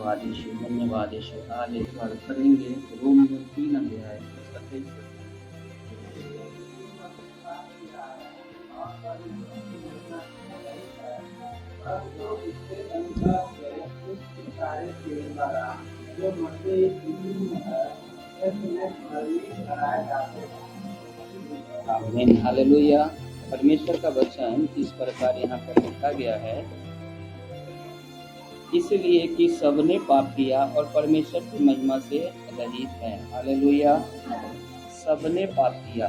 धन्यवाद यीशु, धन्यवाद यीशु। हालेलुया। पढ़ेंगे रोम 3 अध्याय उसका 23 आमीन। हालेलुया। परमेश्वर का वचन इस प्रकार यहाँ पर लिखा गया है, इसलिए कि सबने पाप किया और परमेश्वर की महिमा से रहित हैं। हालेलुया। सबने पाप किया,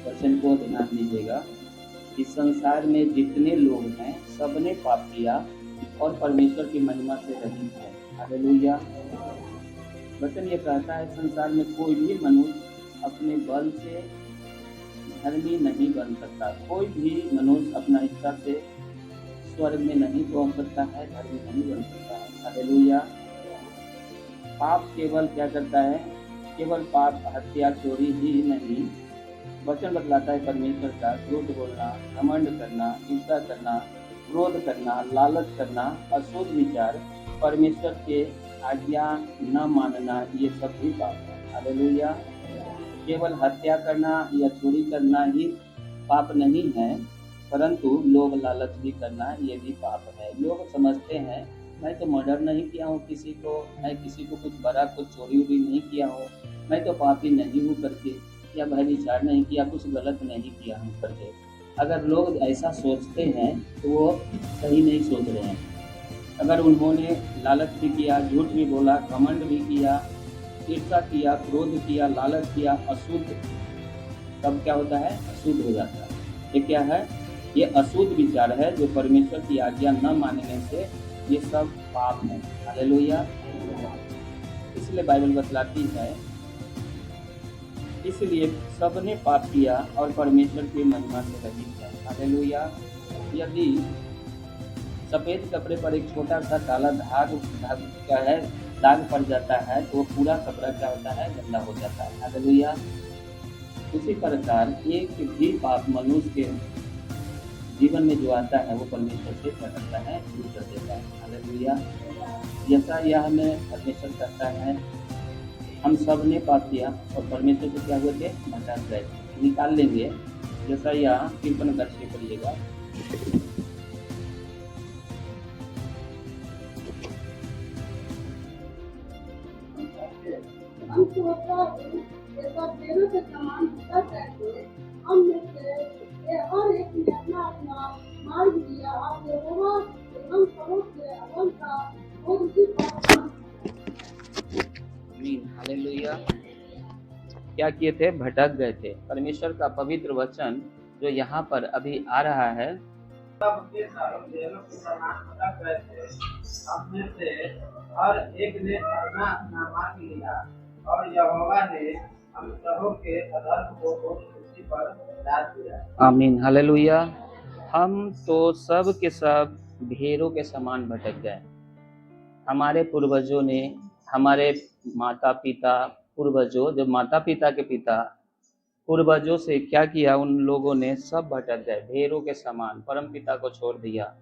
वचन को ध्यान दीजिएगा। इस संसार में जितने लोग हैं सबने पाप किया और परमेश्वर की महिमा से रहित हैं। हालेलुया। वचन ये कहता है संसार में कोई भी मनुष्य अपने बल से धर्मी नहीं बन सकता। कोई भी मनुष्य अपना इच्छा से स्वर्ग में नहीं पहुंच सकता है, धर्मी नहीं बन सकता है। हालेलुया। पाप केवल क्या करता है? केवल पाप हत्या चोरी ही नहीं, वचन बतलाता है परमेश्वर का झूठ बोलना, घमंड करना, ईर्ष्या करना, क्रोध करना, लालच करना, अशुद्ध विचार, परमेश्वर के आज्ञा न मानना, ये सब भी पाप है। हालेलुया। केवल हत्या करना या चोरी करना ही पाप नहीं है, परंतु लोभ लालच भी करना ये भी पाप है। लोग समझते हैं मैं तो मर्डर नहीं किया हूँ किसी को, मैं किसी को कुछ बड़ा कुछ चोरी वोरी नहीं किया हूँ, मैं तो पापी नहीं हूँ करके, या व्यभिचार नहीं किया, कुछ गलत नहीं किया हूँ करके। अगर लोग ऐसा सोचते हैं तो वो सही नहीं सोच रहे हैं। अगर उन्होंने लालच भी किया, झूठ भी बोला, घमंड भी किया, ईर्ष्या किया, क्रोध किया, लालच किया, अशुद्ध, तब क्या होता है? अशुद्ध हो जाता है। ये क्या है? ये अशुद्ध विचार है जो परमेश्वर की आज्ञा न मानने से ये सब पाप है। हालेलुया। इसलिए बाइबल बतलाती है, इसलिए सबने पाप किया और परमेश्वर की महिमा से रहित है। हालेलुया। यदि सफेद कपड़े पर एक छोटा सा काला दाग क्या है, दाग पड़ जाता है तो वो पूरा कपड़ा क्या होता है? गंदा हो जाता है। हालेलुया। उसी प्रकार एक भी पाप मनुष्य के जीवन में जो आता है वो परमेश्वर से क्या करता है? दूर कर देता है। हालेलुया। यशायाह में परमेश्वर कहता है हम सब ने पाप किया और परमेश्वर से क्या हुए थे? भटक गए। निकाल लेंगे यशायाह कीर्तन करके पढ़िएगा। हालेलुया। क्या किए थे? भटक गए थे। परमेश्वर का पवित्र वचन जो यहाँ पर अभी आ रहा है, अपने से हर एक ने अपना अपना मार्ग लिया और यहोवा ने हम सबों के अधर्म को उसी पर डाल दिया। आमीन। हालेलुया। हम तो सब के सब भेड़ों के समान भटक गए। हमारे पूर्वजों ने, हमारे माता पिता पूर्वजों, जो माता पिता के पिता पूर्वजों से क्या किया? उन लोगों ने सब भटक गए, भेड़ों के समान परम पिता को छोड़ दिया।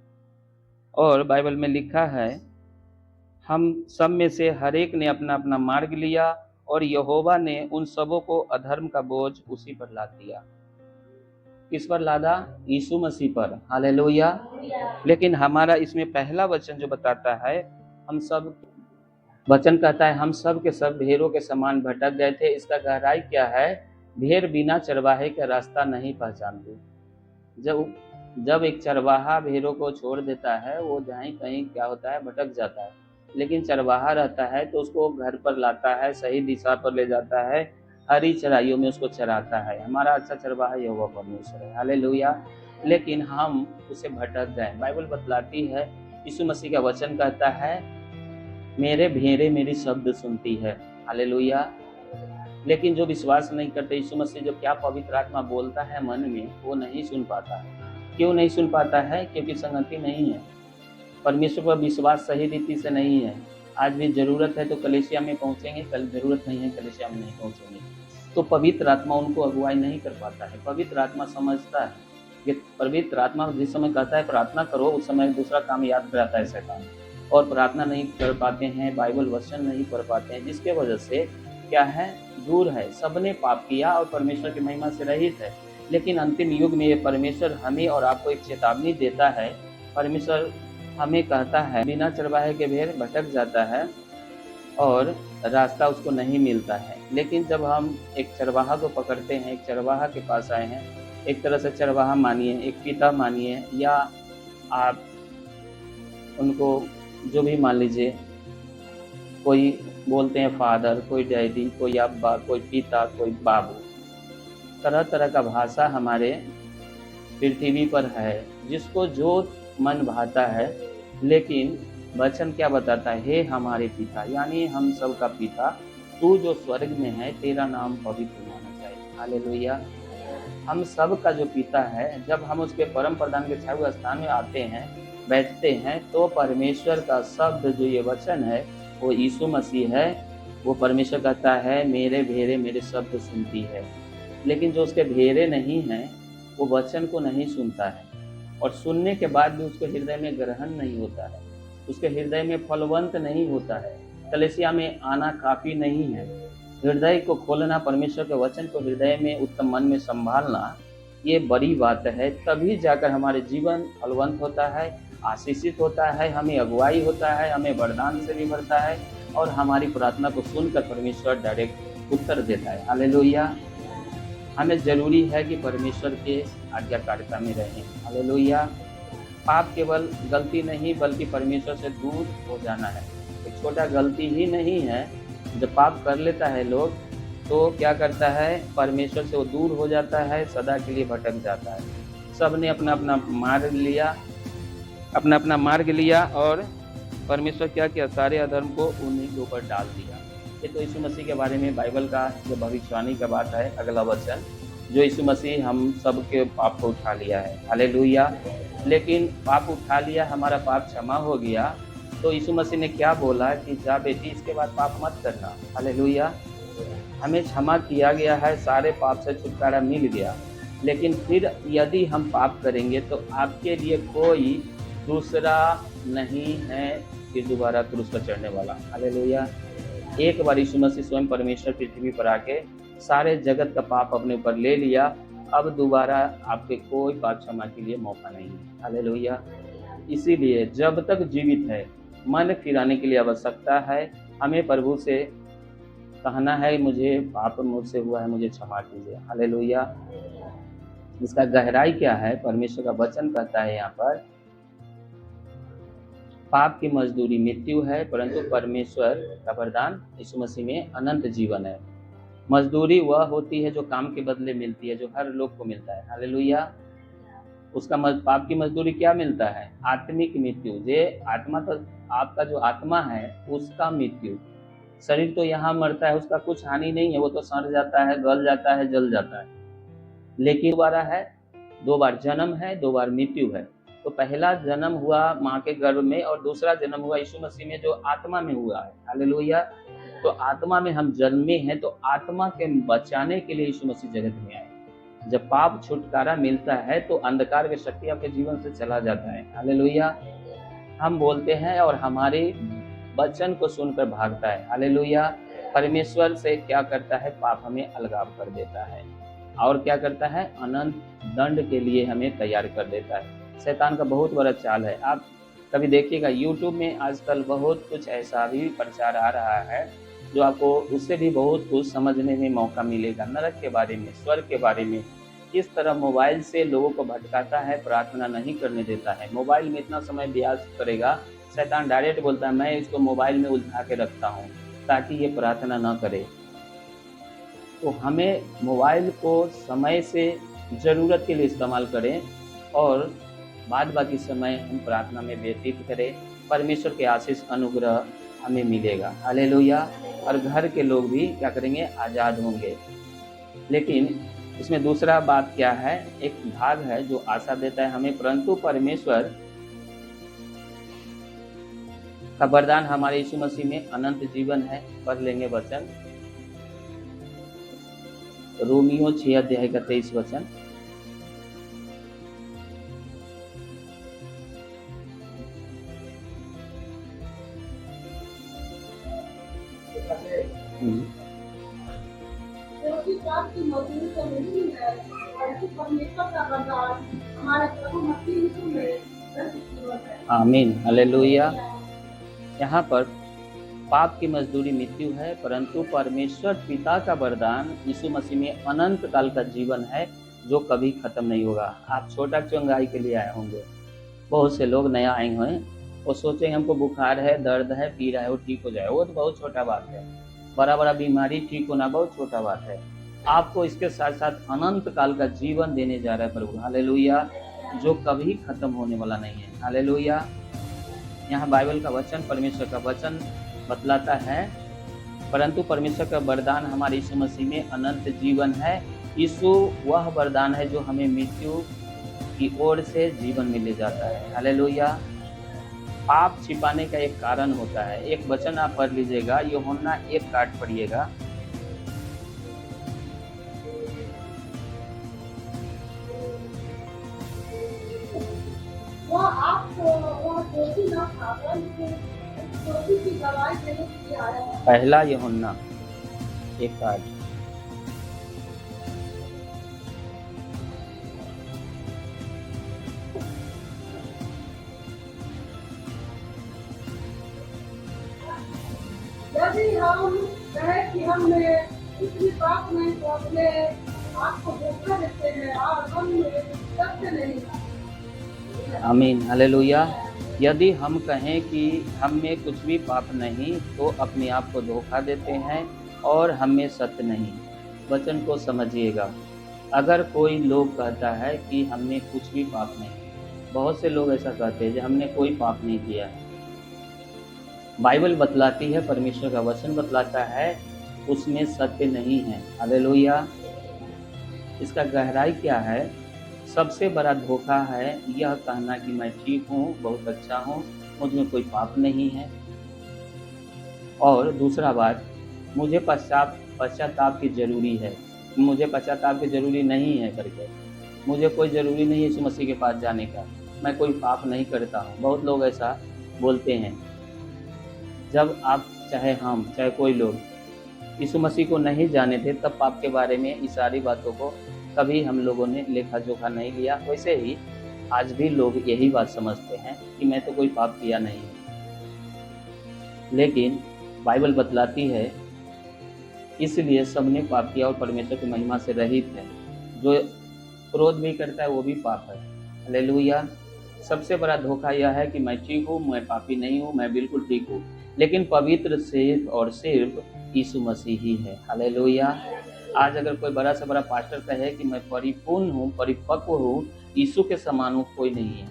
और बाइबल में लिखा है हम सब में से हर एक ने अपना अपना मार्ग लिया और यहोवा ने उन सबों को अधर्म का बोझ उसी पर लाद दिया। किस पर लादा? यीशु मसीह पर। हालेलुया। लेकिन हमारा इसमें पहला वचन जो बताता है, हम सब, वचन कहता है हम सब के सब भेड़ों के समान भटक गए थे। इसका गहराई क्या है? भेड़ बिना चरवाहे का रास्ता नहीं पहचानती। जब एक चरवाहा भेड़ों को छोड़ देता है, वो जहाँ कहीं क्या होता है? भटक जाता है। लेकिन चरवाहा रहता है तो उसको घर पर लाता है, सही दिशा पर ले जाता है, हरी चराइयों में उसको चराता है। हमारा अच्छा चरवाहा यहोवा परमेश्वर है। हालेलुया। लेकिन हम उसे भटक गए। बाइबल बतलाती है, यीशु मसीह का वचन कहता है मेरे भेड़ें मेरी शब्द सुनती है। हालेलुया। लेकिन जो विश्वास नहीं करते, यीशु मसीह जो क्या पवित्र आत्मा बोलता है मन में, वो नहीं सुन पाता है। क्यों नहीं सुन पाता है? क्योंकि संगति नहीं है, परमेश्वर पर विश्वास सही रीति से नहीं है। आज भी जरूरत है तो कलीसिया में पहुंचेंगे, कल जरूरत नहीं है कलीसिया में नहीं पहुंचेंगे। तो पवित्र आत्मा उनको अगुवाई नहीं कर पाता है। पवित्र आत्मा समझता है कि पवित्र आत्मा जिस समय कहता है प्रार्थना करो, उस समय दूसरा काम याद कराता है शैतान। और प्रार्थना नहीं कर पाते हैं, बाइबल वचन नहीं पढ़ पाते हैं, जिसके वजह से क्या है, दूर है, सबने पाप किया और परमेश्वर की महिमा से रहित है। लेकिन अंतिम युग में ये परमेश्वर हमें और आपको एक चेतावनी देता है। परमेश्वर हमें कहता है, बिना चरवाहे के भेड़ भटक जाता है और रास्ता उसको नहीं मिलता है। लेकिन जब हम एक चरवाहा को पकड़ते हैं, एक चरवाहा के पास आए हैं, एक तरह से चरवाहा मानिए, एक पिता मानिए, या आप उनको जो भी मान लीजिए, कोई बोलते हैं फादर, कोई डैडी, कोई अब्बा, कोई पिता, कोई बाबू, तरह तरह का भाषा हमारे पृथ्वी पर है, जिसको जो मन भाता है। लेकिन वचन क्या बताता है, हे हमारे पिता, यानी हम सब का पिता, तू जो स्वर्ग में है, तेरा नाम पवित्र माना जाए। हालेलुया। हम सब का जो पिता है, जब हम उसके परम प्रधान के छाए हुए स्थान में आते हैं, बैठते हैं, तो परमेश्वर का शब्द जो ये वचन है वो यीशु मसीह है। वो परमेश्वर कहता है, मेरे भेड़े मेरे शब्द सुनती है। लेकिन जो उसके भेड़े नहीं हैं, वो वचन को नहीं सुनता है, और सुनने के बाद भी उसके हृदय में ग्रहण नहीं होता है, उसके हृदय में फलवंत नहीं होता है। कलीसिया में आना काफ़ी नहीं है। हृदय को खोलना, परमेश्वर के वचन को हृदय में उत्तम मन में संभालना, ये बड़ी बात है। तभी जाकर हमारे जीवन फलवंत होता है, आशीषित होता है, हमें अगुवाई होता है, हमें वरदान से भी भरता है, और हमारी प्रार्थना को सुनकर परमेश्वर डायरेक्ट उत्तर देता है। हालेलुया। हमें जरूरी है कि परमेश्वर के आज्ञाकारिता में रहें। हालेलुया। पाप केवल गलती नहीं, बल्कि परमेश्वर से दूर हो जाना है। एक छोटा गलती ही नहीं है। जब पाप कर लेता है लोग, तो क्या करता है, परमेश्वर से वो दूर हो जाता है, सदा के लिए भटक जाता है। सब ने अपना अपना मार्ग लिया, और परमेश्वर क्या किया, सारे अधर्म को उन्हीं के ऊपर डाल दिया। ये तो यीशु मसीह के बारे में बाइबल का जो भविष्यवाणी का बात है, अगला वचन, जो यीशु मसीह हम सब के पाप को उठा लिया है। हालेलुया। लेकिन पाप उठा लिया, हमारा पाप क्षमा हो गया, तो यीशु मसीह ने क्या बोला कि जा बेटी, इसके बाद पाप मत करना। हालेलुया। हमें क्षमा किया गया है, सारे पाप से छुटकारा मिल गया। लेकिन फिर यदि हम पाप करेंगे, तो आपके लिए कोई दूसरा नहीं है कि दोबारा क्रूस पर चढ़ने वाला। हालेलुया। एक बार यीशु मसीह स्वयं परमेश्वर पृथ्वी पर आके सारे जगत का पाप अपने ऊपर ले लिया। अब दोबारा आपके कोई पाप क्षमा के लिए मौका नहीं है। हालेलुया। इसीलिए जब तक जीवित है, मन फिराने के लिए आवश्यकता है। हमें प्रभु से कहना है, मुझे पाप मुझसे हुआ है, मुझे क्षमा कीजिए। हालेलुया। इसका गहराई क्या है, परमेश्वर का वचन कहता है यहाँ पर, पाप की मजदूरी मृत्यु है, परंतु परमेश्वर का वरदान यीशु मसीह में अनंत जीवन है। मजदूरी वह होती है जो काम के बदले मिलती है, जो हर लोग को मिलता है। हालेलुया। उसका पाप की मजदूरी क्या मिलता है, आत्मिक मृत्यु। जे आत्मा का, आपका जो आत्मा है उसका मृत्यु। शरीर तो यहाँ मरता है, उसका कुछ हानि नहीं है, वो तो सड़ जाता है, गल जाता है, जल जाता है। लेकिन दोबारा है, 2 बार जन्म है, 2 बार मृत्यु है। तो पहला जन्म हुआ माँ के गर्भ में, और दूसरा जन्म हुआ यीशु मसीह में, जो आत्मा में हुआ है। हालेलुया। तो आत्मा में हम जन्मे हैं, तो आत्मा के बचाने के लिए यीशु मसीह जगत में आए। जब पाप छुटकारा मिलता है, तो अंधकार की शक्ति आपके जीवन से चला जाता है। हालेलुया। हम बोलते हैं और हमारे वचन को सुनकर भागता है। हालेलुया। परमेश्वर से क्या करता है, पाप हमें अलगाव कर देता है, और क्या करता है, अनंत दंड के लिए हमें तैयार कर देता है। शैतान का बहुत बड़ा चाल है। आप कभी देखिएगा, यूट्यूब में आजकल बहुत कुछ ऐसा भी प्रचार आ रहा है, जो आपको उससे भी बहुत कुछ समझने में मौका मिलेगा। नरक के बारे में, स्वर्ग के बारे में, किस तरह मोबाइल से लोगों को भटकाता है, प्रार्थना नहीं करने देता है। मोबाइल में इतना समय व्यस्त करेगा, शैतान डायरेक्ट बोलता है, मैं इसको मोबाइल में उलझा के रखता हूँ ताकि ये प्रार्थना न करे। तो हमें मोबाइल को समय से ज़रूरत के लिए इस्तेमाल करें, और बाद बाकी समय हम प्रार्थना में व्यतीत करें। परमेश्वर के आशीष अनुग्रह हमें मिलेगा। हालेलुया। और घर के लोग भी क्या करेंगे, आज़ाद होंगे। लेकिन इसमें दूसरा बात क्या है, एक भाग है जो आशा देता है हमें, परंतु परमेश्वर का वरदान हमारे यीशु मसीह में अनंत जीवन है। पढ़ लेंगे वचन, रोमियो 6 अध्याय का 23 वचन। रहे। क्योंकि पाप की मजदूरी तो नहीं है, बल्कि परमेश्वर का वरदान हमारे प्रभु मसीह यीशु में प्रति जीवन है। आमीन, हालेलुया। यहाँ पर पाप की मजदूरी मृत्यु है, परंतु परमेश्वर पिता का वरदान यीशु मसीह में अनंत काल का जीवन है, जो कभी खत्म नहीं होगा। आप छोटा चंगाई के लिए आए होंगे, बहुत से लोग नया आए हुए हैं, वो सोचेंगे हमको बुखार है, दर्द है, पी रहा है, वो ठीक हो जाए, वो तो बहुत छोटा बात है। बड़ा बड़ा बीमारी ठीक होना बहुत छोटा बात है। आपको इसके साथ साथ अनंत काल का जीवन देने जा रहा है प्रभु, हालेलुया, जो कभी खत्म होने वाला नहीं है, हालेलुया। यहाँ बाइबल का वचन, परमेश्वर का वचन बतलाता है, परंतु परमेश्वर का वरदान हमारे यीशु मसीह में अनंत जीवन है। यीशु वह वरदान है जो हमें मृत्यु की ओर से जीवन में ले जाता है, हालेलुया। पाप छिपाने का एक कारण होता है। एक वचन आप पढ़ लीजिएगा, यूहन्ना 1:8 पढ़िएगा। वह दोषी न था, बल्कि दोषी की गवाही देने के लिए आया है। पहला यूहन्ना 1:8। यदि हम कहें कि हमने कुछ भी पाप नहीं, तो अपने आप को धोखा देते हैं और हम सत्य नहीं। आमीन, हालेलुया। यदि हम कहें कि हम में कुछ भी पाप नहीं, तो अपने आप को धोखा देते हैं और हम में सत्य नहीं। वचन को समझिएगा। अगर कोई लोग कहता है कि हमने कुछ भी पाप नहीं, बहुत से लोग ऐसा कहते हैं कि हमने कोई पाप नहीं किया है। बाइबल बतलाती है, परमेश्वर का वचन बतलाता है, उसमें सत्य नहीं है, हालेलुया। इसका गहराई क्या है? सबसे बड़ा धोखा है यह कहना कि मैं ठीक हूँ, बहुत अच्छा हूँ, मुझ में कोई पाप नहीं है। और दूसरा बात, मुझे पश्चाताप की जरूरी है, मुझे पश्चाताप की जरूरी नहीं है करके, मुझे कोई ज़रूरी नहीं है यीशु मसीह के पास जाने का, मैं कोई पाप नहीं करता हूँ। बहुत लोग ऐसा बोलते हैं। जब आप चाहे हम चाहे कोई लोग यीशु मसीह को नहीं जाने थे, तब पाप के बारे में इस सारी बातों को कभी हम लोगों ने लेखा जोखा नहीं लिया। वैसे ही आज भी लोग यही बात समझते हैं कि मैं तो कोई पाप किया नहीं है। लेकिन बाइबल बतलाती है, इसलिए सबने पाप किया और परमेश्वर की महिमा से रहित है। जो क्रोध भी करता है वो भी पाप है, हालेलुया। सबसे बड़ा धोखा यह है कि मैं ठीक हूँ, मैं पापी नहीं हूँ, मैं बिल्कुल ठीक हूँ। लेकिन पवित्र सिर्फ और सिर्फ यीशु मसीह ही है, हालेलुया। आज अगर कोई बड़ा से बड़ा पास्टर कहे कि मैं परिपूर्ण हूँ, परिपक्व हूँ, यीशु के समान हूँ, कोई नहीं है।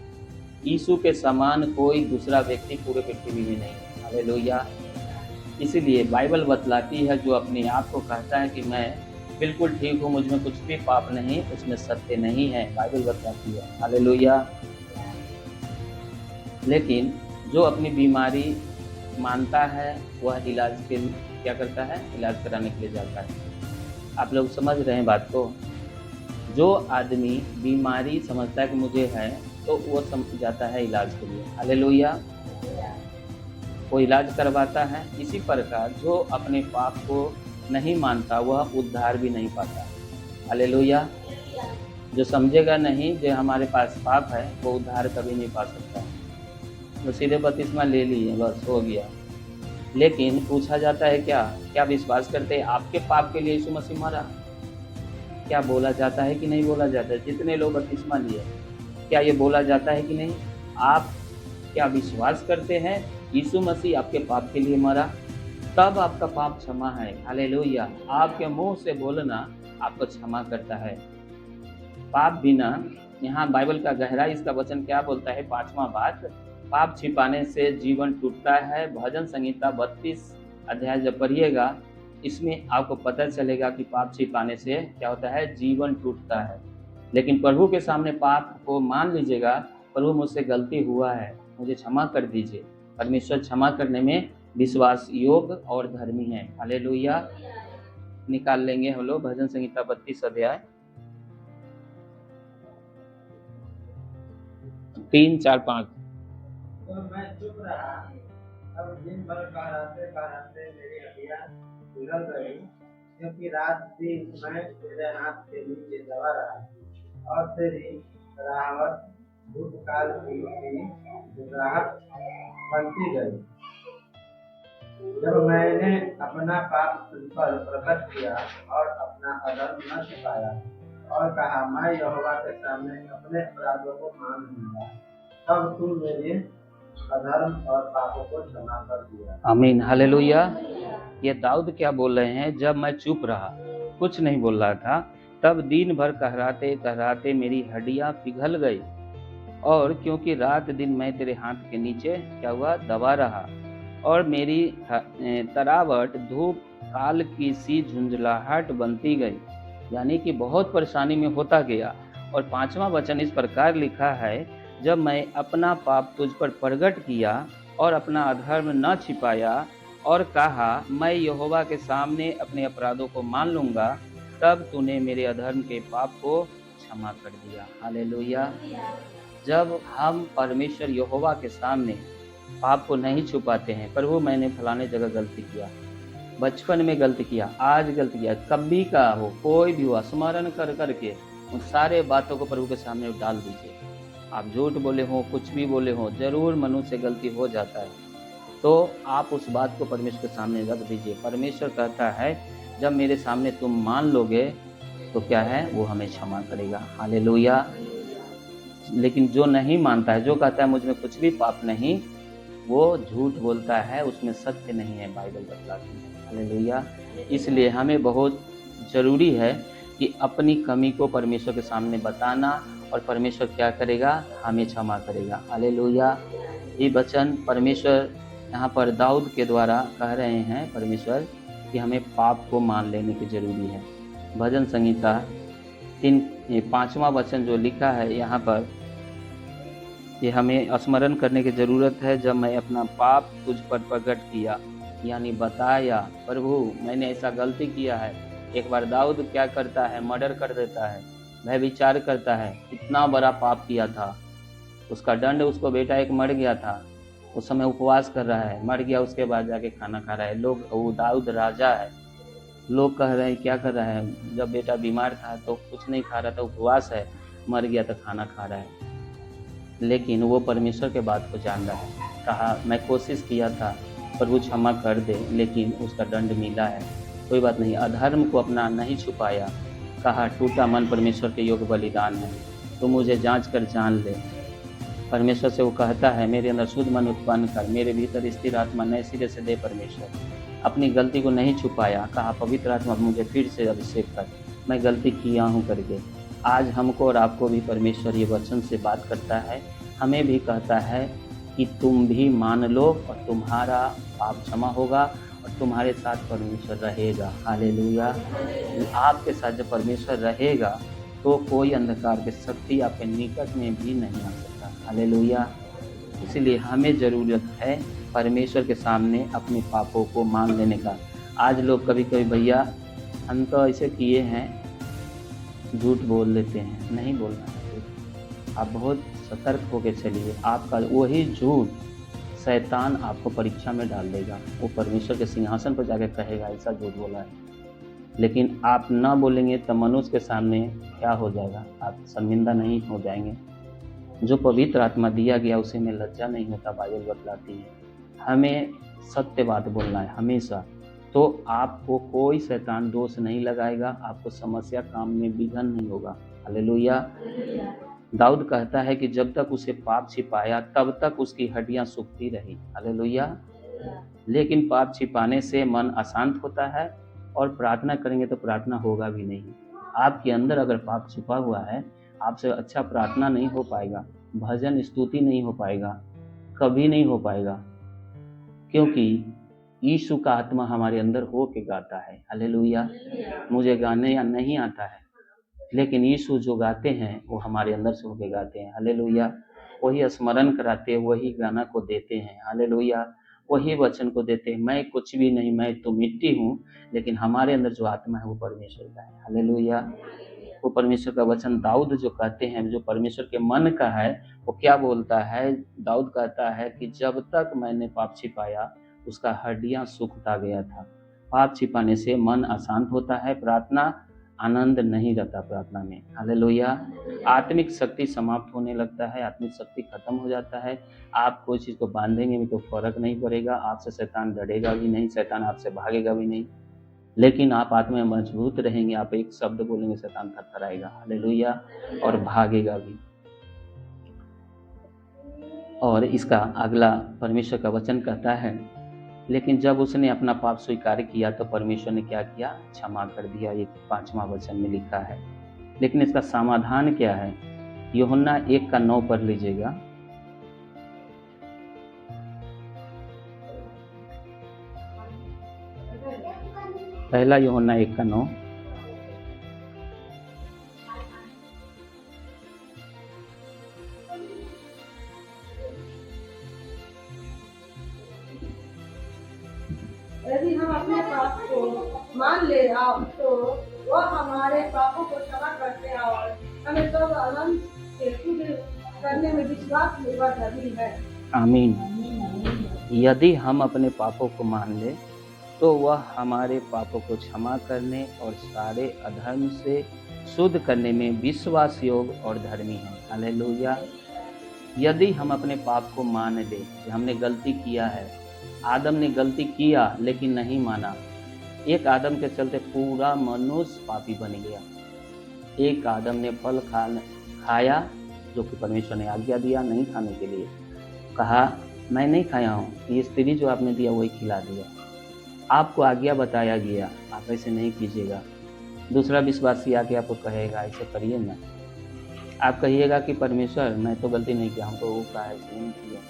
यीशु के समान कोई दूसरा व्यक्ति पूरे पृथ्वी में नहीं है, हालेलुया। इसीलिए बाइबल बतलाती है, जो अपने आप को कहता है कि मैं बिल्कुल ठीक हूँ, मुझ में कुछ भी पाप नहीं, उसमें सत्य नहीं है, बाइबल बताती है, हालेलुया। लेकिन जो अपनी बीमारी मानता है, वह इलाज के क्या करता है? इलाज कराने के लिए जाता है। आप लोग समझ रहे हैं बात को? जो आदमी बीमारी समझता है कि मुझे है, तो वो समझ जाता है इलाज के लिए, हालेलुया। वो इलाज करवाता है। इसी प्रकार जो अपने पाप को नहीं मानता, वह उद्धार भी नहीं पाता, हालेलुया। जो समझेगा नहीं जो हमारे पास पाप है, वो उद्धार कभी नहीं पा सकता। तो सीधे बपतिस्मा ले लिए, बस हो गया। लेकिन पूछा जाता है, क्या विश्वास करते हैं आपके पाप के लिए यीशु मसीह मरा? क्या बोला जाता है कि नहीं बोला जाता है? जितने लोग बपतिस्मा लिए, क्या ये बोला जाता है कि नहीं? आप क्या विश्वास करते हैं यीशु मसीह आपके पाप के लिए मरा? तब आपका पाप क्षमा है, हालेलुया। आपके मुंह से बोलना आपको क्षमा करता है। पाप बिना, यहाँ बाइबल का गहराई इसका वचन क्या बोलता है? 5वां बात, पाप छिपाने से जीवन टूटता है। भजन संहिता 32 अध्याय जब पढ़िएगा, इसमें आपको पता चलेगा कि पाप छिपाने से क्या होता है? जीवन टूटता है। लेकिन प्रभु के सामने पाप को मान लीजिएगा, प्रभु मुझसे गलती हुआ है, मुझे क्षमा कर दीजिए। परमेश्वर क्षमा करने में विश्वास योग्य और धर्मी है, हालेलुया। निकाल लेंगे हम लोग भजन संहिता 32 अध्याय 3, 4, 5। तो मैं चुप रहा अब दिन भर कहराते मेरी हड्डियां पिघल गई, क्योंकि रात दिन मैं तेरे हाथ के नीचे दबा रहा और तेरी राहत भूतकाल की मुस्कुराहट बनती गई। जब मैंने अपना पाप तुझ पर प्रकट किया और अपना अधर्म न छिपाया और कहा मैं यहोवा के सामने अपने अपराधों को मान लूंगा, तब तू मेरे अधर्म और पापों को क्षमा कर दिया। आमीन, हालेलुया। ये दाऊद क्या बोल रहे हैं? जब मैं चुप रहा, कुछ नहीं बोल रहा था, तब दिन भर कहराते कहराते मेरी हड्डियां पिघल गई, और क्योंकि रात दिन मैं तेरे हाथ के नीचे क्या हुआ, दबा रहा, और मेरी तरावट धूप काल की सी झुंझलाहट बनती गई। यानी कि बहुत परेशानी में होता गया। और 5वां वचन इस प्रकार लिखा है, जब मैं अपना पाप तुझ पर प्रगट किया और अपना अधर्म न छिपाया और कहा मैं यहोवा के सामने अपने अपराधों को मान लूंगा, तब तूने मेरे अधर्म के पाप को क्षमा कर दिया। हालेलुया। जब हम परमेश्वर यहोवा के सामने पाप को नहीं छुपाते हैं, प्रभु मैंने फलाने जगह गलती किया, बचपन में गलती किया, आज गलती किया, कभी का हो, कोई भी हो, स्मरण कर करके उन सारे बातों को प्रभु के सामने डाल दीजिए। आप झूठ बोले हो, कुछ भी बोले हो, जरूर मनुष्य से गलती हो जाता है, तो आप उस बात को परमेश्वर के सामने रख दीजिए। परमेश्वर कहता है जब मेरे सामने तुम मान लोगे तो क्या है, वो हमें क्षमा करेगा। हालेलुया। लेकिन जो नहीं मानता है, जो कहता है मुझ में कुछ भी पाप नहीं, वो झूठ बोलता है, उसमें सत्य नहीं है, बाइबल बतलाती है। हालेलुया। इसलिए हमें बहुत ज़रूरी है कि अपनी कमी को परमेश्वर के सामने बताना, और परमेश्वर क्या करेगा, हमें क्षमा करेगा। हालेलुया। ये वचन परमेश्वर यहाँ पर दाऊद के द्वारा कह रहे हैं परमेश्वर कि हमें पाप को मान लेने की ज़रूरी है। भजन संहिता 5वां वचन जो लिखा है यहाँ पर, कि हमें स्मरण करने की ज़रूरत है, जब मैं अपना पाप तुझ पर प्रकट किया, यानी बताया, प्रभु मैंने ऐसा गलती किया है। एक बार दाऊद क्या करता है, मर्डर कर देता है, व्यभिचार करता है, इतना बड़ा पाप किया था, उसका दंड, उसको बेटा एक मर गया था, उस समय उपवास कर रहा है, मर गया, उसके बाद जाके खाना खा रहा है। लोग, वो दाऊद राजा है, लोग कह रहे हैं क्या कर रहा है, जब बेटा बीमार था तो कुछ नहीं खा रहा था, उपवास है, मर गया तो खाना खा रहा है। लेकिन वो परमेश्वर के बात को जान रहा है, कहा मैं कोशिश किया था, प्रभु क्षमा कर दे, लेकिन उसका दंड मिला है, कोई बात नहीं। अधर्म को अपना नहीं छुपाया, कहा टूटा मन परमेश्वर के योग्य बलिदान है, तो मुझे जांच कर जान ले। परमेश्वर से वो कहता है मेरे अंदर शुद्ध मन उत्पन्न कर, मेरे भीतर स्थिर आत्मा नए सिरे से दे। परमेश्वर अपनी गलती को नहीं छुपाया, कहा पवित्र आत्मा मुझे फिर से अभिषेक कर, मैं गलती किया हूँ करके। आज हमको और आपको भी परमेश्वर ये वचन से बात करता है, हमें भी कहता है कि तुम भी मान लो और तुम्हारा पाप क्षमा होगा और तुम्हारे साथ परमेश्वर रहेगा। हालेलुया। आपके साथ जब परमेश्वर रहेगा तो कोई अंधकार की शक्ति आपके निकट में भी नहीं आ सकता। हालेलुया। इसलिए हमें ज़रूरत है परमेश्वर के सामने अपने पापों को मान लेने का। आज लोग कभी कभी भैया हम तो ऐसे किए हैं, झूठ बोल लेते हैं, नहीं बोलना है। आप बहुत सतर्क होकर चलिए, आपका वही झूठ शैतान आपको परीक्षा में डाल देगा, वो परमेश्वर के सिंहासन पर जाकर कहेगा ऐसा झूठ बोला है। लेकिन आप ना बोलेंगे तो मनुष्य के सामने क्या हो जाएगा, आप शर्मिंदा नहीं हो जाएंगे। जो पवित्र आत्मा दिया गया उसे में लज्जा नहीं होता, बाइबल बतलाती है। हमें सत्य बात बोलना है हमेशा, तो आपको कोई शैतान दोष नहीं लगाएगा, आपको समस्या काम में विघन नहीं होगा। हालेलुया। दाऊद कहता है कि जब तक उसे पाप छिपाया तब तक उसकी हड्डियां सूखती रही। हालेलुया। लेकिन पाप छिपाने से मन अशांत होता है और प्रार्थना करेंगे तो प्रार्थना होगा भी नहीं। आपके अंदर अगर पाप छिपा हुआ है, आपसे अच्छा प्रार्थना नहीं हो पाएगा, भजन स्तुति नहीं हो पाएगा, कभी नहीं हो पाएगा, क्योंकि यीशु का आत्मा हमारे अंदर हो के गाता है। हालेलुया। मुझे गाने या नहीं आता है, लेकिन यीशु जो गाते हैं वो हमारे अंदर से होके गाते हैं। हालेलुया। वही स्मरण कराते हैं, वही गाना को देते हैं। हालेलुया। वही वचन को देते हैं, मैं कुछ भी नहीं, मैं तो मिट्टी हूँ, लेकिन हमारे अंदर जो आत्मा है वो परमेश्वर का है। हालेलुया। वो परमेश्वर का वचन दाऊद जो कहते हैं, जो परमेश्वर के मन का है, वो क्या बोलता है? दाऊद कहता है कि जब तक मैंने पाप छिपाया उसका हड्डियां सूखता गया था। पाप छिपाने से मन अशांत होता है, प्रार्थना आनंद नहीं रहता प्रार्थना में। हालेलुया। आत्मिक शक्ति समाप्त होने लगता है, आत्मिक शक्ति खत्म हो जाता है। आप कोई चीज़ को बांधेंगे भी तो फर्क नहीं पड़ेगा, आपसे शैतान डरेगा भी नहीं, शैतान आपसे भागेगा भी नहीं। लेकिन आप आत्मा में मजबूत रहेंगे, आप एक शब्द बोलेंगे शैतान थरथराएगा। हालेलुया। और भागेगा भी। और इसका अगला परमेश्वर का वचन कहता है, लेकिन जब उसने अपना पाप स्वीकार किया तो परमेश्वर ने क्या किया? क्षमा कर दिया। ये 5वां वचन में लिखा है। लेकिन इसका समाधान क्या है? यूहन्ना 1:9 पढ़ लीजिएगा। पहला यूहन्ना 1:9। यदि हम अपने पाप को मान ले तो वह हमारे पापों को क्षमा करते हैं और हमें सब अनंत के शुद्ध करने में विश्वास निर्भर है। आमीन। यदि हम अपने पापों को मान ले तो वह हमारे पापों को क्षमा करने और सारे अधर्म से शुद्ध करने में विश्वास योग्य और धर्मी है। हालेलुया। यदि हम अपने पाप को मान ले कि हमने गलती किया है, आदम ने गलती किया लेकिन नहीं माना। एक आदम के चलते पूरा मनुष्य पापी बन गया। एक आदम ने फल खाया जो कि परमेश्वर ने आज्ञा दिया नहीं खाने के लिए। कहा मैं नहीं खाया हूँ, ये स्त्री जो आपने दिया वही खिला दिया। आपको आज्ञा बताया गया, आप ऐसे नहीं कीजिएगा। दूसरा विश्वासी आके आपको कहेगा ऐसे करिए ना। आप कहिएगा कि परमेश्वर मैं तो गलती नहीं किया, हमको वो कहा ऐसे नहीं किया।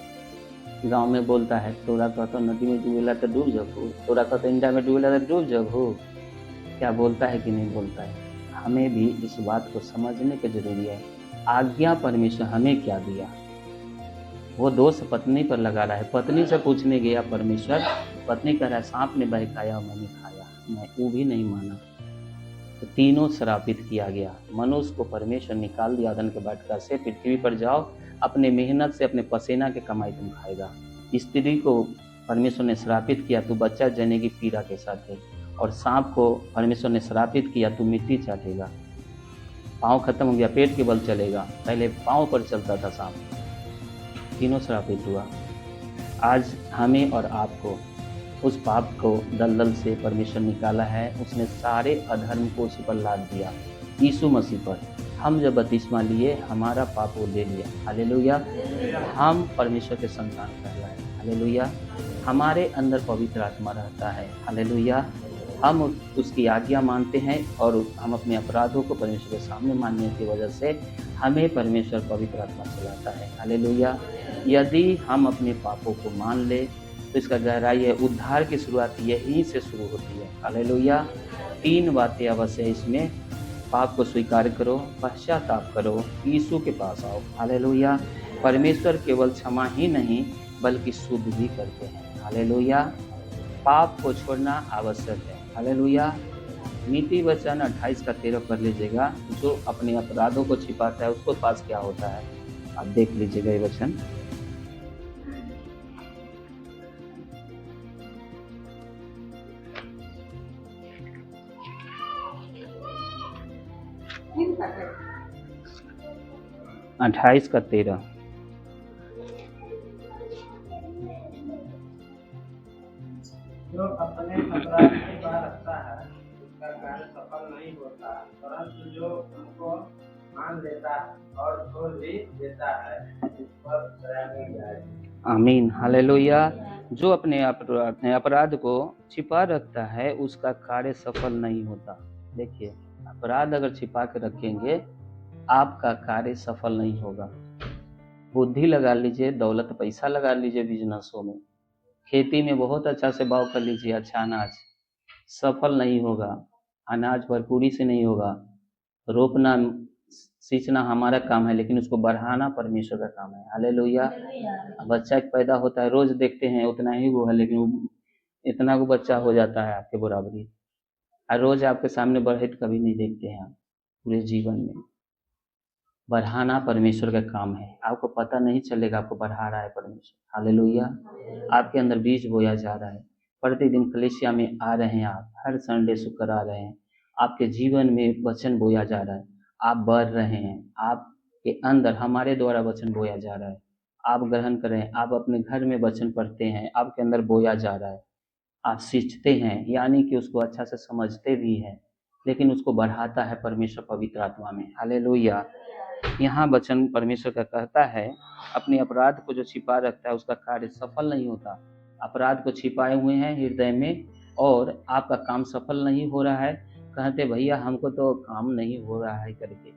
गांव में बोलता है तोरा कहता नदी में डूबेला तो डूब जबो, तोरा कहता इंडा में डूबेला तो डूब जबो। क्या बोलता है कि नहीं बोलता है? हमें भी इस बात को समझने की जरूरी है। आज्ञा परमेश्वर हमें क्या दिया? वो दोष पत्नी पर लगा रहा है। पत्नी से पूछने गया परमेश्वर, पत्नी कह रहा है सांप ने बहकाया मैंने खाया, मैं वो भी नहीं माना। तो तीनों श्रापित किया गया। मनुष्य को परमेश्वर निकाल दिया अदन के बाटका से, पृथ्वी पर जाओ अपने मेहनत से अपने पसीना के कमाई तुम खाएगा। स्त्री को परमेश्वर ने श्रापित किया, तू बच्चा जनेगी पीड़ा के साथ है। और सांप को परमेश्वर ने श्रापित किया, तू मिट्टी चाटेगा। पाँव खत्म हो गया, पेट के बल चलेगा, पहले पाँव पर चलता था सांप। तीनों श्रापित हुआ। आज हमें और आपको उस पाप को दलदल से परमेश्वर निकाला है। उसने सारे अधर्म को उसी पर लाद दिया, यीशु मसीह पर। हम जब बपतिस्मा लिए हमारा पाप वो ले लिया। हालेलुया। हम परमेश्वर के संतान कहलाए। हालेलुया। हमारे अंदर पवित्र आत्मा रहता है। हालेलुया। हम उसकी आज्ञा मानते हैं और हम अपने अपराधों को परमेश्वर के सामने मानने की वजह से हमें परमेश्वर पवित्र आत्मा चलाता है। हालेलुया। यदि हम अपने पापों को मान ले तो इसका गहराई है, उद्धार की शुरुआत यहीं से शुरू होती है। हालेलुया। 3 बातें अवश्य है इसमें। पाप को स्वीकार करो, पश्चाताप करो, यीशु के पास आओ। हालेलुया। परमेश्वर केवल क्षमा ही नहीं बल्कि शुद्ध भी करते हैं। हालेलुया। पाप को छोड़ना आवश्यक है। हालेलुया। नीति वचन 28:13 पढ़ लीजिएगा। जो अपने अपराधों को छिपाता है उसको पास क्या होता है, आप देख लीजिएगा ये वचन। किन का है? 28:13। जो अपने अपराध की बात रखता है उसका कार्य सफल नहीं होता, परंतु जो उनको मान लेता और छोड़ भी देता है उस पर दया की जाएगी। आमीन। हालेलुया। जो अपने अपराध को छिपा रखता है उसका कार्य सफल नहीं होता। देखिए, अपराध अगर छिपा के रखेंगे आपका कार्य सफल नहीं होगा। बुद्धि लगा लीजिए, दौलत पैसा लगा लीजिए, बिजनेसों में, खेती में बहुत अच्छा से भाव कर लीजिए, अच्छा अनाज सफल नहीं होगा। अनाज भरपूरी से नहीं होगा। रोपना सींचना हमारा काम है लेकिन उसको बढ़ाना परमेश्वर का काम है। हालेलुया। बच्चा पैदा होता है, रोज देखते हैं उतना ही वो है, लेकिन वो इतना को बच्चा हो जाता है आपके बराबरी, और रोज आपके सामने बढ़े तो कभी नहीं देखते हैं आप। पूरे जीवन में। बढ़ाना परमेश्वर का काम है, आपको पता नहीं चलेगा आपको बढ़ा रहा है परमेश्वर। हालेलुया। आपके अंदर बीज बोया जा रहा है, प्रतिदिन कलीसिया में आ रहे हैं, आप हर संडे शुक्र आ रहे हैं, आपके जीवन में वचन बोया जा रहा है, आप बढ़ रहे हैं, आपके अंदर हमारे द्वारा वचन बोया जा रहा है, आप ग्रहण करें, आप अपने घर में वचन पढ़ते हैं, आपके अंदर बोया जा रहा है, आप सीखते हैं, यानी कि उसको अच्छा से समझते भी हैं, लेकिन उसको बढ़ाता है परमेश्वर पवित्र आत्मा में। हालेलुया। यहाँ वचन परमेश्वर का कहता है, अपने अपराध को जो छिपा रखता है उसका कार्य सफल नहीं होता। अपराध को छिपाए हुए हैं हृदय में और आपका काम सफल नहीं हो रहा है, कहते भैया हमको तो काम नहीं हो रहा है करके।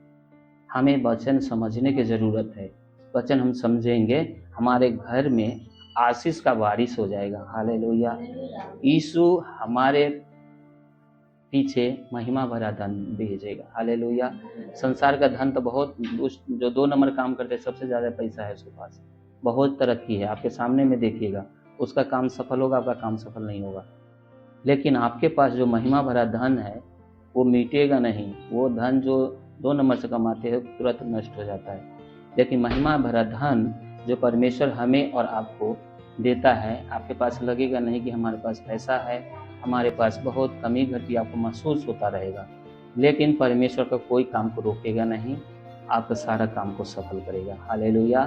हमें वचन समझने की जरूरत है, वचन हम समझेंगे हमारे घर में आशीष का बारिश हो जाएगा। हालेलुया। यीशु हमारे पीछे महिमा भरा धन भेजेगा। हालेलुया। संसार का धन तो बहुत, जो 2 नंबर काम करते हैं सबसे ज़्यादा पैसा है उसके पास, बहुत तरक्की है, आपके सामने में देखिएगा, उसका काम सफल होगा, आपका काम सफल नहीं होगा। लेकिन आपके पास जो महिमा भरा धन है वो मिटेगा नहीं। वो धन जो 2 नंबर से कमाते हैं तुरंत नष्ट हो जाता है, लेकिन महिमा भरा धन जो परमेश्वर हमें और आपको देता है, आपके पास लगेगा नहीं कि हमारे पास पैसा है, हमारे पास बहुत कमी घटी आपको महसूस होता रहेगा, लेकिन परमेश्वर का कोई काम को रोकेगा नहीं, आपका सारा काम को सफल करेगा। हालेलुया।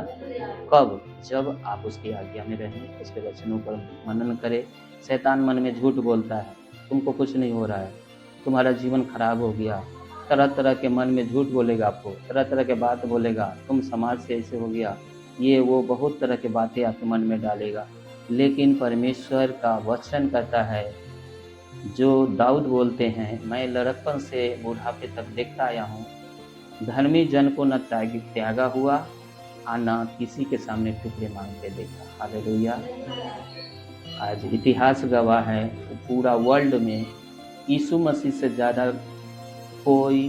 कब? जब आप उसकी आज्ञा में रहें, उसके वचनों पर मनन करें। शैतान मन में झूठ बोलता है, तुमको कुछ नहीं हो रहा है, तुम्हारा जीवन खराब हो गया, तरह तरह के मन में झूठ बोलेगा, आपको तरह तरह के बात बोलेगा, तुम समाज से ऐसे हो गया, ये वो बहुत तरह के बातें आपके मन में डालेगा। लेकिन परमेश्वर का वचन कहता है, जो दाऊद बोलते हैं, मैं लड़कपन से बुढ़ापे तक देखता आया हूँ, धर्मी जन को न त्यागा हुआ और न किसी के सामने टुकड़े मांगते देखा। हालेलुया। आज इतिहास गवाह है, पूरा वर्ल्ड में यीशु मसीह से ज़्यादा कोई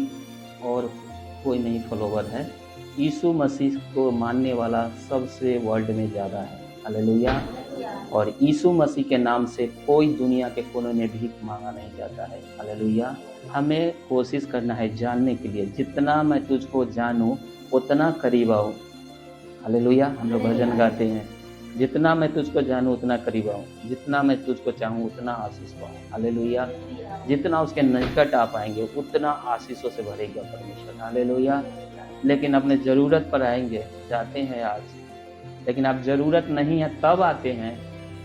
नहीं फॉलोवर है। यीशु मसीह को मानने वाला सबसे वर्ल्ड में ज़्यादा है। हालेलुया। और यीशु मसीह के नाम से कोई दुनिया के कोने में भीख मांगा नहीं जाता है। हालेलुया। हमें कोशिश करना है जानने के लिए, जितना मैं तुझको जानूं उतना करीब आऊं। हालेलुया। हम लोग भजन गाते हैं, जितना मैं तुझको जानूं उतना करीब आऊं, जितना मैं तुझको चाहूं उतना आशीष पाऊं। हालेलुया। जितना उसके निकट आ पाएंगे उतना आशीषों से भरेगा परमेश्वर। हालेलुया। लेकिन अपने ज़रूरत पर आएंगे, जाते हैं आज, लेकिन आप ज़रूरत नहीं है तब आते हैं,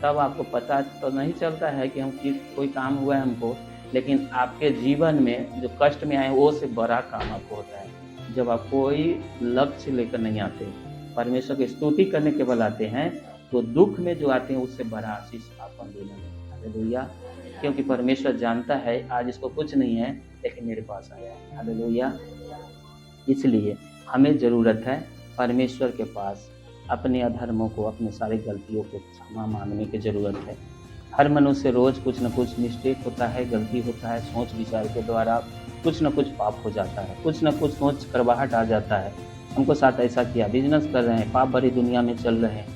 तब आपको पता तो नहीं चलता है कि हम कोई काम हुआ है हमको, लेकिन आपके जीवन में जो कष्ट में आए वो से बड़ा काम आपको होता है जब आप कोई लक्ष्य लेकर नहीं आते, परमेश्वर की स्तुति करने के बल आते हैं, तो दुख में जो आते हैं उससे बड़ा आशीष आपको देना है। हालेलुया। क्योंकि परमेश्वर जानता है आज इसको कुछ नहीं है लेकिन मेरे पास आया है। हालेलुया। इसलिए हमें ज़रूरत है परमेश्वर के पास अपने अधर्मों को, अपने सारी गलतियों को क्षमा मांगने की ज़रूरत है। हर मनुष्य रोज़ कुछ न कुछ मिस्टेक होता है, गलती होता है, सोच विचार के द्वारा कुछ न कुछ पाप हो जाता है, कुछ न कुछ सोच करवाहट आ जाता है। हमको साथ ऐसा किया, बिजनेस कर रहे हैं, पाप भरी दुनिया में चल रहे हैं,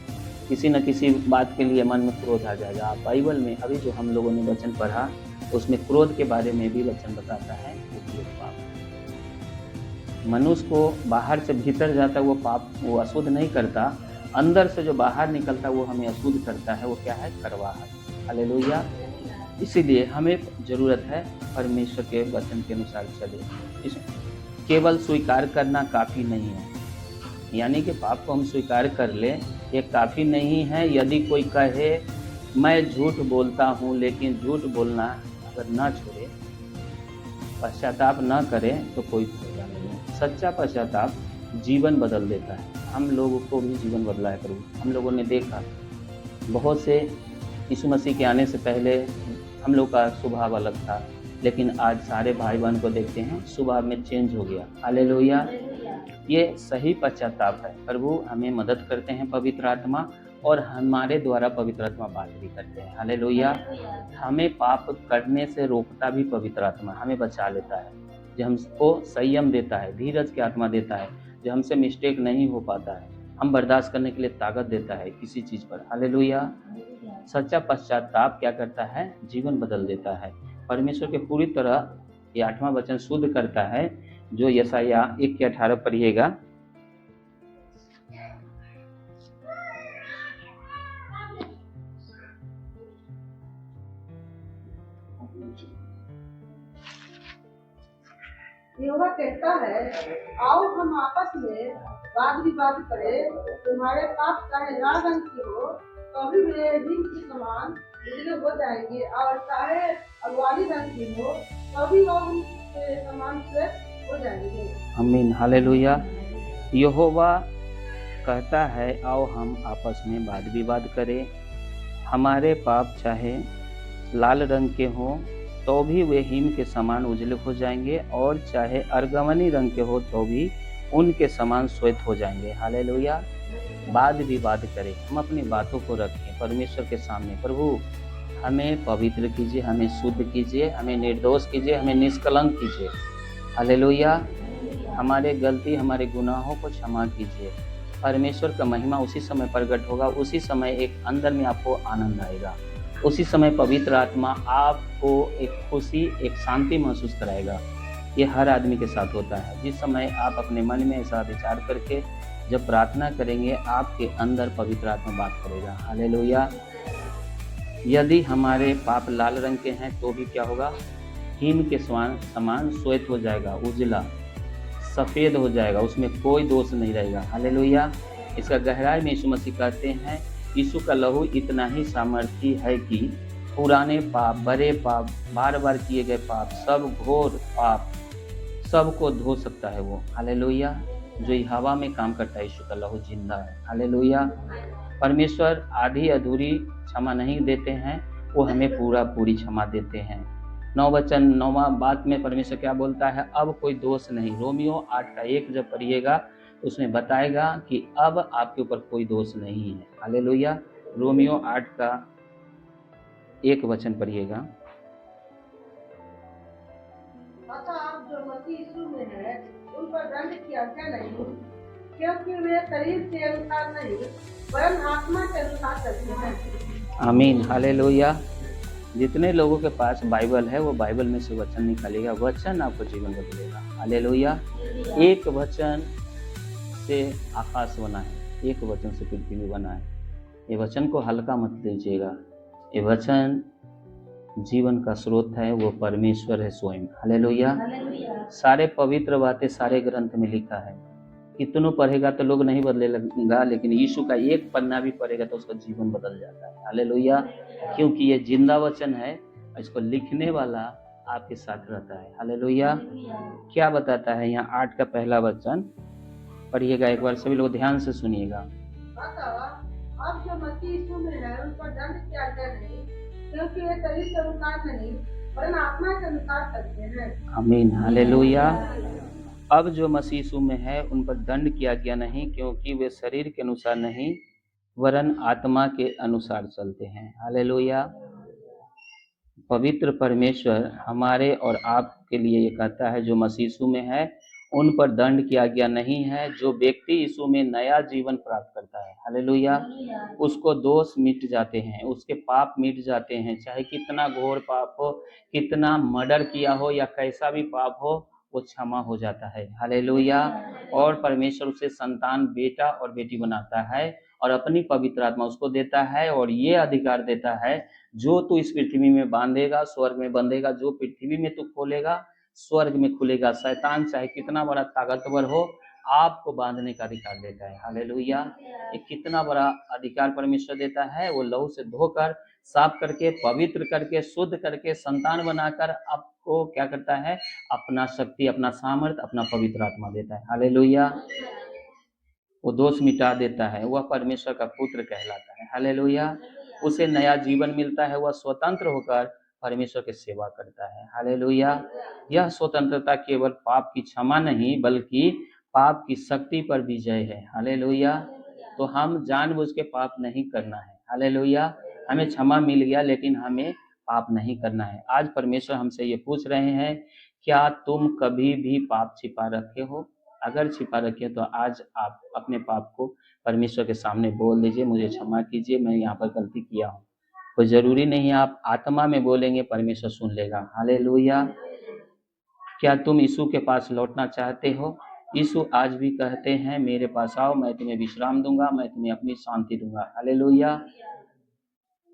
किसी न किसी बात के लिए मन में क्रोध आ जाएगा। आप बाइबल में अभी जो हम लोगों ने वचन पढ़ा उसमें क्रोध के बारे में भी वचन बताता है वो पाप। मनुष्य को बाहर से भीतर जाता है वो पाप, वो अशुद्ध नहीं करता, अंदर से जो बाहर निकलता है वो हमें अशुद्ध करता है, वो क्या है? करवाहट। हालेलुया। इसीलिए हमें ज़रूरत है परमेश्वर के वचन के अनुसार चले। केवल स्वीकार करना काफ़ी नहीं है, यानी कि पाप को हम स्वीकार कर लें ये काफ़ी नहीं है। यदि कोई कहे मैं झूठ बोलता हूँ, लेकिन झूठ बोलना अगर ना छोड़े, पश्चाताप ना करें तो कोई फायदा नहीं है। सच्चा पश्चाताप जीवन बदल देता है। हम लोगों को भी जीवन बदला है प्रभु। हम लोगों ने देखा बहुत से यीशु मसीह के आने से पहले हम लोग का स्वभाव अलग था, लेकिन आज सारे भाई बहन को देखते हैं स्वभाव में चेंज हो गया। हालेलुया। ये सही पश्चाताप है। प्रभु हमें मदद करते हैं पवित्र आत्मा, और हमारे द्वारा पवित्र आत्मा बात भी करते हैं। हालेलुया। हमें पाप करने से रोकता भी पवित्र आत्मा, हमें बचा लेता है, जो हमको संयम देता है, धीरज की आत्मा देता है, जो हमसे मिस्टेक नहीं हो पाता है, हम बर्दाश्त करने के लिए ताकत देता है किसी चीज़ पर। हालेलुया। सच्चा पश्चाताप क्या करता है? जीवन बदल देता है। परमेश्वर के पूरी तरह ये 8वां वचन शुद्ध करता है। जो यशाया 1:18 पढ़िएगा। यहोवा कहता है, आओ हम आपस में वाद विवाद करें। तुम्हारे पाप चाहे लाल रंग के हो तो भी वे हिम के समान उजले हो जाएंगे, और चाहे अगवानी रंग के हो तो भी वो उनके समान श्वेत हो जाएंगे। आमीन, हालेलुया। यहोवा कहता है, आओ हम आपस में वाद विवाद करें। हमारे पाप चाहे लाल रंग के हों तो भी वे हिम के समान उजले हो जाएंगे, और चाहे अर्गवनी रंग के हो तो भी उनके समान श्वेत हो जाएंगे। हालेलुया। वाद विवाद करें, हम अपनी बातों को रखें परमेश्वर के सामने। प्रभु हमें पवित्र कीजिए, हमें शुद्ध कीजिए, हमें निर्दोष कीजिए, हमें निष्कलंक कीजिए। हालेलुया। हमारे गलती, हमारे गुनाहों को क्षमा कीजिए। परमेश्वर का महिमा उसी समय प्रकट होगा, उसी समय एक अंदर में आपको आनंद आएगा, उसी समय पवित्र आत्मा आपको एक खुशी, एक शांति महसूस कराएगा। ये हर आदमी के साथ होता है। जिस समय आप अपने मन में ऐसा विचार करके जब प्रार्थना करेंगे, आपके अंदर पवित्र आत्मा बात करेगा। हालेलुया। यदि हमारे पाप लाल रंग के हैं तो भी क्या होगा? हिम के समान श्वेत हो जाएगा, उजला सफ़ेद हो जाएगा, उसमें कोई दोष नहीं रहेगा। हालेलुया। इसका गहराई में यीशु मसीह कहते हैं, यीशु का लहू इतना ही सामर्थी है कि पुराने पाप, बड़े पाप, बार बार किए गए पाप, सब घोर पाप सबको धो सकता है वो। हालेलुया। जो हवा में काम करता है, यीशु का लहू जिंदा है। हालेलुया। परमेश्वर आधी अधूरी क्षमा नहीं देते हैं, वो हमें पूरी क्षमा देते हैं। 9वां बात में परमेश्वर क्या बोलता है? अब कोई दोष नहीं। रोमियो 8:1 जब पढ़िएगा उसमें बताएगा कि अब आपके ऊपर कोई दोष नहीं है। हालेलुया। रोमियो 8:1 पढ़िएगा। अतः आप जो मसीह यीशु में है उन पर दंड की आज्ञा नहीं, क्योंकि वे शरीर के अनुसार नहीं वरन आत्मा के अनुसार चलते हैं। आमीन, हालेलुया। जितने लोगों के पास बाइबल है वो बाइबल में से वचन निकालेगा, वचन आपको जीवन बदलेगा। हालेलुया। एक वचन से आकाश बना है, एक वचन से पृथ्वी बना है। ये वचन को हल्का मत लीजिएगा। ये वचन जीवन का स्रोत है, वो परमेश्वर है स्वयं। हालेलुया। सारे पवित्र बातें सारे ग्रंथ में लिखा है। कितनों पढ़ेगा तो लोग नहीं बदलेगा, लेकिन यीशु का एक पन्ना भी पढ़ेगा तो उसका जीवन बदल जाता है। हालेलुया। क्योंकि ये जिंदा वचन है, इसको लिखने वाला आपके साथ रहता है। हालेलुया। क्या बताता है यहाँ 8 का पहला वचन पढ़िएगा एक बार, सभी लोग ध्यान से सुनिएगा। अब जो मसीह यीशु में है उन पर दंड की आज्ञा नहीं, क्योंकि वे शरीर के अनुसार नहीं वरन आत्मा के अनुसार चलते हैं। आमीन, हालेलुया। अब जो मसीह यीशु में है उन पर दंड की आज्ञा नहीं, क्योंकि वे शरीर के अनुसार नहीं वरन आत्मा के अनुसार चलते हैं। हालेलुया। पवित्र परमेश्वर हमारे और आपके लिए ये कहता है, जो मसीह यीशु में है उन पर दंड की आज्ञा नहीं है। जो व्यक्ति यीशु में नया जीवन प्राप्त करता है, हालेलुया, उसको दोष मिट जाते हैं, उसके पाप मिट जाते हैं। चाहे कितना घोर पाप हो, कितना मर्डर किया हो या कैसा भी पाप हो, वो क्षमा हो जाता है। हालेलुया। और परमेश्वर उसे संतान, बेटा और बेटी बनाता है और अपनी पवित्र आत्मा उसको देता है और ये अधिकार देता है, जो तू इस पृथ्वी में बांधेगा स्वर्ग में बंधेगा, जो पृथ्वी में तू खोलेगा स्वर्ग में खुलेगा। शैतान चाहे कितना बड़ा ताकतवर हो, आपको बांधने का अधिकार देता है। हालेलुया। ये कितना बड़ा अधिकार परमेश्वर देता है। वो लहू से धोकर, साफ करके, पवित्र करके, शुद्ध करके, संतान बनाकर आपको क्या करता है? अपना शक्ति, अपना सामर्थ, अपना पवित्र आत्मा देता है। हालेलुया। वो दोष मिटा देता है, वह परमेश्वर का पुत्र कहलाता है। हालेलुया। उसे नया जीवन मिलता है, वह स्वतंत्र होकर परमेश्वर की सेवा करता है। हालेलुया। यह स्वतंत्रता केवल पाप की क्षमा नहीं बल्कि पाप की शक्ति पर विजय है। हालेलुया। तो हम जानबूझ के पाप नहीं करना है। हालेलुया। हमें क्षमा मिल गया, लेकिन हमें पाप नहीं करना है। आज परमेश्वर हमसे ये पूछ रहे हैं, क्या तुम कभी भी पाप छिपा रखे हो? अगर छिपा रखे तो आज आप अपने पाप को परमेश्वर के सामने बोल दीजिए, मुझे क्षमा कीजिए, मैं यहाँ पर गलती किया हूँ। कोई जरूरी नहीं आप आत्मा में बोलेंगे, परमेश्वर सुन लेगा। हालेलुया। क्या तुम यीशु के पास लौटना चाहते हो? यीशु आज भी कहते हैं, मेरे पास आओ, मैं तुम्हें विश्राम दूंगा, मैं तुम्हें अपनी शांति दूंगा। हालेलुया।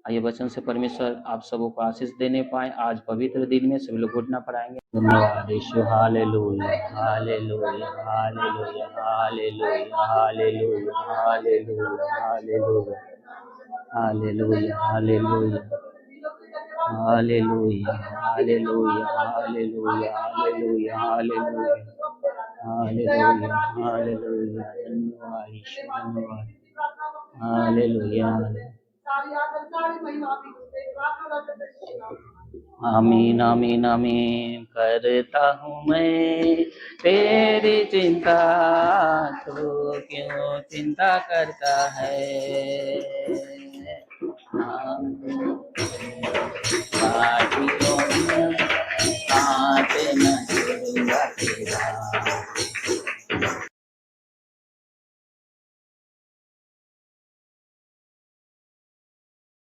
आइए वचन से परमेश्वर आप सबों को आशीष देने पाए। आज पवित्र दिन में सभी लोग घुटना पड़ाएंगे। धन्यवाद यीशु। हालेलुया, हालेलुया, हालेलुया, हालेलुया, हालेलुया, हालेलुया, हालेलुया, हालेलुया, हालेलुया, हालेलुया, हालेलुया, हालेलुया, हालेलुया, हालेलुया, हालेलुया, हालेलुया। धन्यवाद यीशु, धन्यवाद। हालेलुया। आमीन, आमीन, आमीन। करता हूँ मैं तेरी चिंता, तो क्यों चिंता करता है? घाटियों में